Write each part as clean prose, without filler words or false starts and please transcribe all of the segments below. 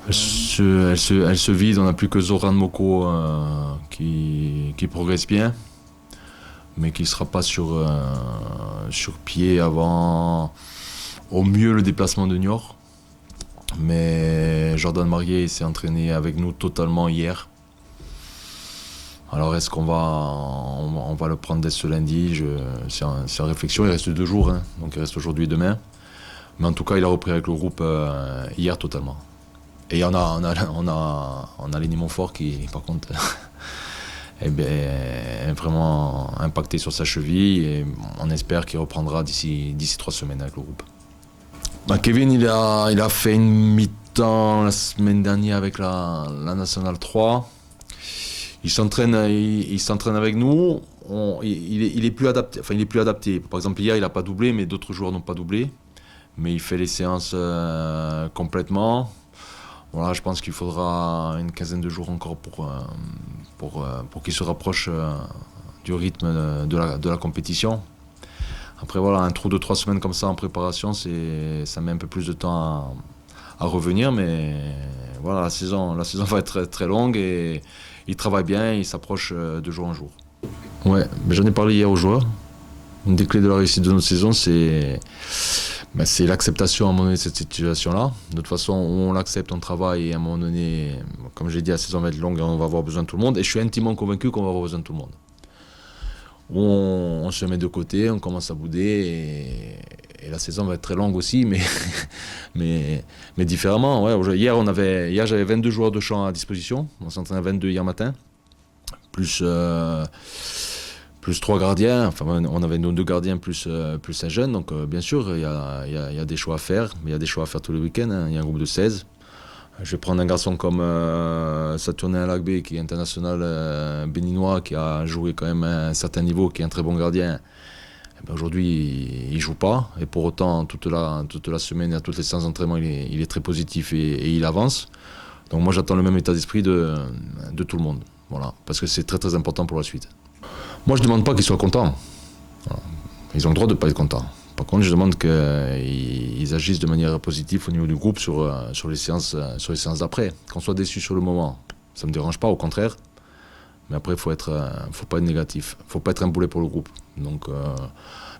Elle se vide, on n'a plus que Zoran Moko qui progresse bien, mais qui ne sera pas sur pied avant au mieux le déplacement de Niort. Mais Jordan Marier s'est entraîné avec nous totalement hier. Alors est-ce qu'on va le prendre dès ce lundi? C'est en réflexion, il reste 2 jours, hein, donc il reste aujourd'hui et demain. Mais en tout cas, il a repris avec le groupe hier totalement. Et on a Lenny Montfort qui, par contre, est vraiment impacté sur sa cheville. Et on espère qu'il reprendra d'ici 3 semaines avec le groupe. Kevin, il a fait une mi-temps la semaine dernière avec la Nationale 3. Il s'entraîne avec nous. Il est plus adapté. Enfin, il est plus adapté. Par exemple, hier, il n'a pas doublé, mais d'autres joueurs n'ont pas doublé. Mais il fait les séances complètement. Voilà, je pense qu'il faudra une quinzaine de jours encore pour qu'il se rapproche du rythme de la compétition. Après, voilà, un trou de 3 semaines comme ça en préparation, ça met un peu plus de temps à revenir. Mais voilà, la saison va être très, très longue et il travaille bien, il s'approche de jour en jour. Ouais, mais j'en ai parlé hier aux joueurs. Une des clés de la réussite de notre saison, c'est l'acceptation à un moment donné de cette situation-là. De toute façon, on l'accepte, on travaille et à un moment donné, comme j'ai dit, la saison va être longue et on va avoir besoin de tout le monde. Et je suis intimement convaincu qu'on va avoir besoin de tout le monde. On se met de côté, on commence à bouder et la saison va être très longue aussi, mais différemment. Ouais. Hier, j'avais 22 joueurs de champ à disposition. On s'entraînait à 22 hier matin, plus 3 gardiens. Enfin, on avait nos 2 gardiens plus un jeune. Donc bien sûr, il y a des choix à faire. Mais il y a des choix à faire tous les week-ends. Hein. Il y a un groupe de 16. Je vais prendre un garçon comme Saturnin Alagbe, qui est international béninois, qui a joué quand même à un certain niveau, qui est un très bon gardien. Aujourd'hui, il ne joue pas. Et pour autant, toute la semaine, à toutes les séances d'entraînement, il est très positif et il avance. Donc moi, j'attends le même état d'esprit de tout le monde. Voilà, parce que c'est très très important pour la suite. Moi, je ne demande pas qu'ils soient contents. Voilà. Ils ont le droit de ne pas être contents. Par contre, je demande qu'ils agissent de manière positive au niveau du groupe sur les séances d'après. Qu'on soit déçu sur le moment, ça ne me dérange pas, au contraire. Mais après, faut pas être négatif. Il ne faut pas être un boulet pour le groupe. Donc,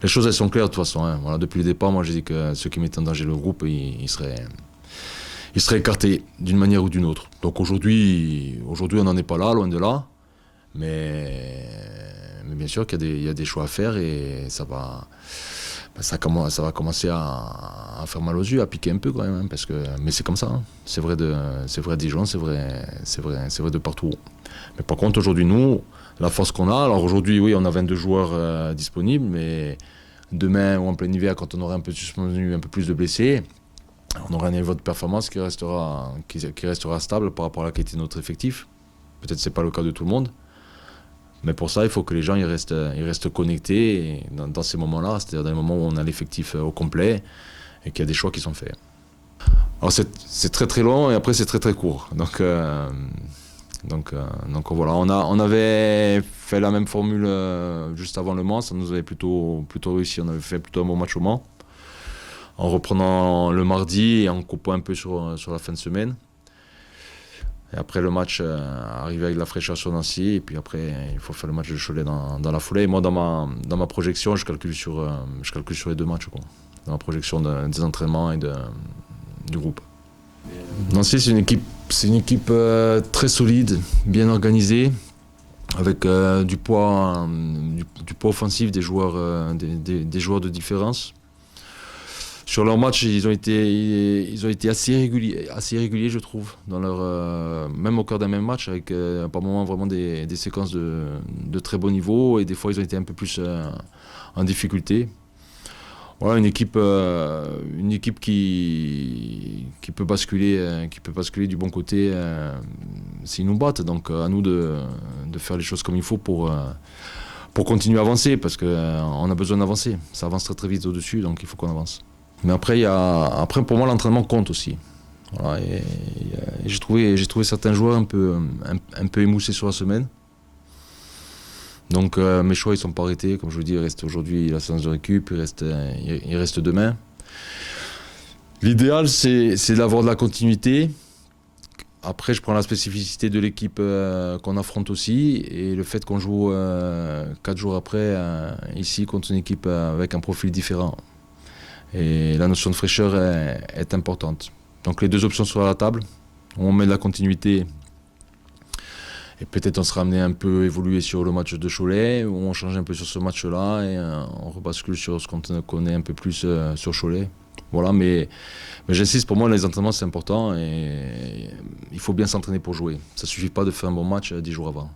les choses, elles sont claires de toute façon. Hein. Voilà, depuis le départ, moi, j'ai dit que ceux qui mettaient en danger le groupe, ils seraient écartés d'une manière ou d'une autre. Donc aujourd'hui, on n'en est pas là, loin de là. Mais bien sûr qu'il y a des choix à faire et ça va commencer à faire mal aux yeux, à piquer un peu quand même, hein, mais c'est comme ça. Hein. C'est vrai à Dijon, c'est vrai de partout. Mais par contre, aujourd'hui, nous, la force qu'on a, alors aujourd'hui, oui, on a 22 joueurs disponibles, mais demain ou en plein hiver, quand on aura un peu suspendu, un peu plus de blessés, on aura un niveau de performance qui restera stable par rapport à la qualité de notre effectif. Peut-être que ce n'est pas le cas de tout le monde. Mais pour ça, il faut que les gens ils restent connectés dans ces moments-là, c'est-à-dire dans les moments où on a l'effectif au complet et qu'il y a des choix qui sont faits. Alors c'est très très long et après c'est très très court. Donc voilà, on avait fait la même formule juste avant Le Mans, ça nous avait plutôt réussi, on avait fait plutôt un bon match au Mans, en reprenant le mardi et en coupant un peu sur la fin de semaine. Et après le match, arriver avec la fraîcheur sur Nancy, et puis après il faut faire le match de Cholet dans la foulée. Et moi dans ma projection, je calcule sur les 2 matchs, quoi. Dans la projection des entraînements et du groupe. Nancy, c'est une équipe très solide, bien organisée, avec du poids offensif des joueurs de différence. Sur leur match, ils ont été assez réguliers, je trouve, dans même au cœur d'un même match, avec par moments vraiment des séquences de très bon niveau, et des fois ils ont été un peu plus en difficulté. Voilà, une équipe qui peut basculer du bon côté s'ils nous battent. Donc à nous de faire les choses comme il faut pour continuer à avancer, parce qu'on a besoin d'avancer. Ça avance très très vite au-dessus, donc il faut qu'on avance. Mais après, pour moi, l'entraînement compte aussi. Voilà, et j'ai trouvé certains joueurs un peu émoussés sur la semaine. Donc mes choix, ils ne sont pas arrêtés. Comme je vous dis, il reste aujourd'hui la séance de récup, il reste demain. L'idéal, c'est d'avoir de la continuité Après, je prends la spécificité de l'équipe qu'on affronte aussi et le fait qu'on joue 4 jours après ici contre une équipe avec un profil différent. Et la notion de fraîcheur est importante. Donc les deux options sont à la table. On met de la continuité et peut-être on sera amené un peu évoluer sur le match de Cholet ou on change un peu sur ce match-là et on rebascule sur ce qu'on connaît un peu plus sur Cholet. Voilà, mais j'insiste, pour moi les entraînements c'est important et il faut bien s'entraîner pour jouer. Ça suffit pas de faire un bon match 10 jours avant.